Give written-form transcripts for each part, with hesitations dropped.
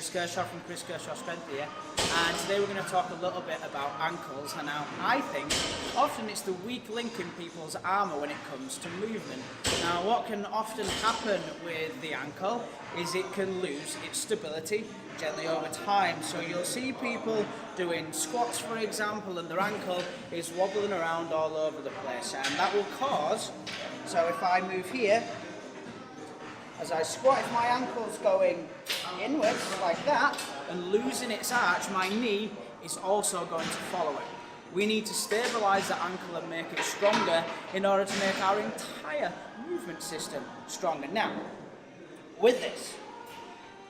Kershaw from Kershaw Strength here, and today we're going to talk a little bit about ankles. And now I think often it's the weak link in people's armour when it comes to movement. Now what can often happen with the ankle is it can lose its stability gently over time. So you'll see people doing squats, for example, and their ankle is wobbling around all over the place, and that will cause, so if I move here, as I squat, if my ankle's going inwards like that and losing its arch, my knee is also going to follow it. We need to stabilise that ankle and make it stronger in order to make our entire movement system stronger. Now, with this,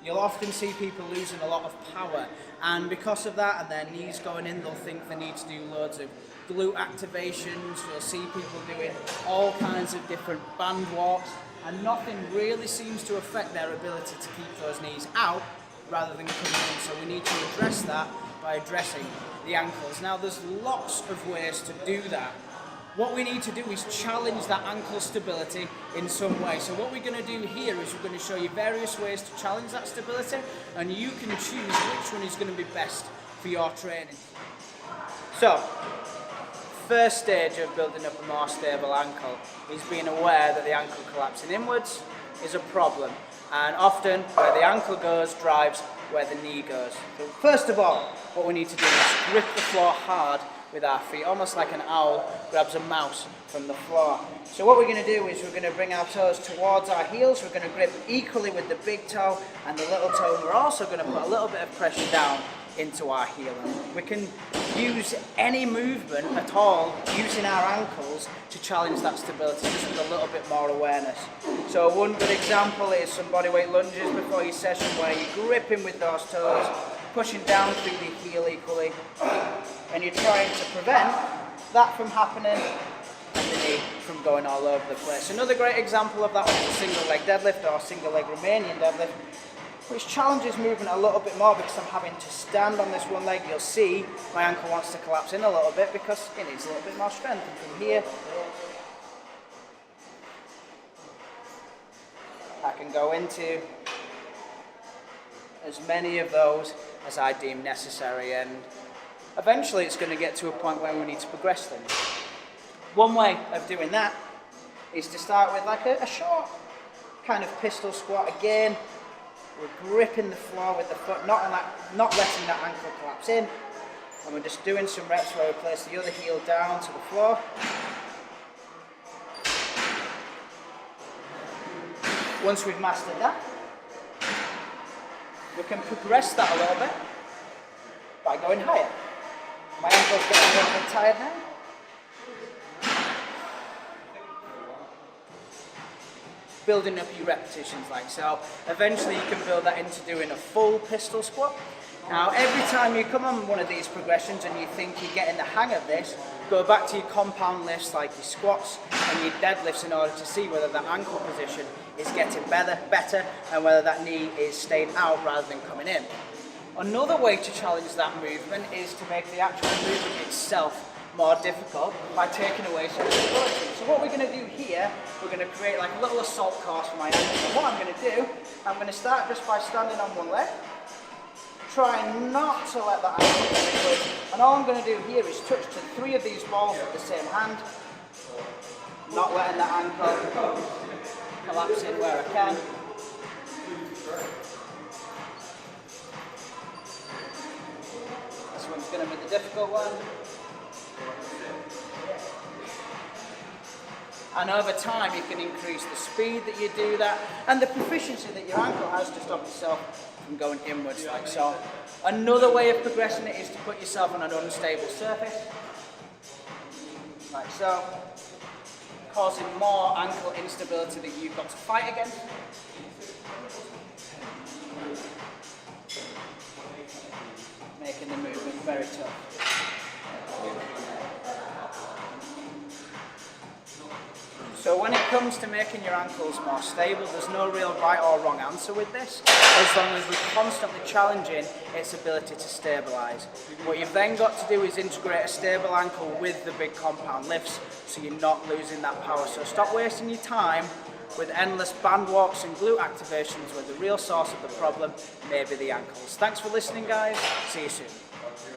you'll often see people losing a lot of power, and because of that and their knees going in, they'll think they need to do loads of glute activations. You'll see people doing all kinds of different band walks, and nothing really seems to affect their ability to keep those knees out rather than coming in. So we need to address that by addressing the ankles. Now there's lots of ways to do that. What we need to do is challenge that ankle stability in some way. So what we're going to do here is we're going to show you various ways to challenge that stability, and you can choose which one is going to be best for your training. So, first stage of building up a more stable ankle is being aware that the ankle collapsing inwards is a problem, and often where the ankle goes drives where the knee goes. So first of all, what we need to do is grip the floor hard with our feet, almost like an owl grabs a mouse from the floor. So what we're going to do is we're going to bring our toes towards our heels. We're going to grip equally with the big toe and the little toe, and we're also going to put a little bit of pressure down into our heel. And we can use any movement at all using our ankles to challenge that stability, just with a little bit more awareness. So one good example is some bodyweight lunges before your session, where you're gripping with those toes, pushing down through the heel equally, and you're trying to prevent that from happening and the knee from going all over the place. Another great example of that is a single leg deadlift or single leg Romanian deadlift, which challenges movement a little bit more because I'm having to stand on this one leg. You'll see my ankle wants to collapse in a little bit because it needs a little bit more strength. And from here, I can go into as many of those as I deem necessary, and eventually it's going to get to a point where we need to progress things. One way of doing that is to start with like a short kind of pistol squat. Again, we're gripping the floor with the foot, not letting that ankle collapse in, and we're just doing some reps where we place the other heel down to the floor. Once we've mastered that, we can progress that a little bit by going higher. My ankle's getting a little bit tired now. Building up your repetitions like so. Eventually you can build that into doing a full pistol squat. Now every time you come on one of these progressions and you think you're getting the hang of this, go back to your compound lifts like your squats and your deadlifts in order to see whether that ankle position is getting better and whether that knee is staying out rather than coming in. Another way to challenge that movement is to make the actual movement itself more difficult by taking away some stability. So what we're going to do here, we're going to create like a little assault course for my ankle. And what I'm going to do, I'm going to start just by standing on one leg, trying not to let that ankle go inward, and all I'm going to do here is touch to 3 of these balls with the same hand, not letting that ankle collapse in where I can. This one's going to be the difficult one. And over time you can increase the speed that you do that and the proficiency that your ankle has to stop itself from going inwards like so. Another way of progressing it is to put yourself on an unstable surface, like so, causing more ankle instability that you've got to fight against. Making the movement very tough. So when it comes to making your ankles more stable, there's no real right or wrong answer with this, as long as we're constantly challenging its ability to stabilise. What you've then got to do is integrate a stable ankle with the big compound lifts, so you're not losing that power. So stop wasting your time with endless band walks and glute activations where the real source of the problem may be the ankles. Thanks for listening, guys. See you soon.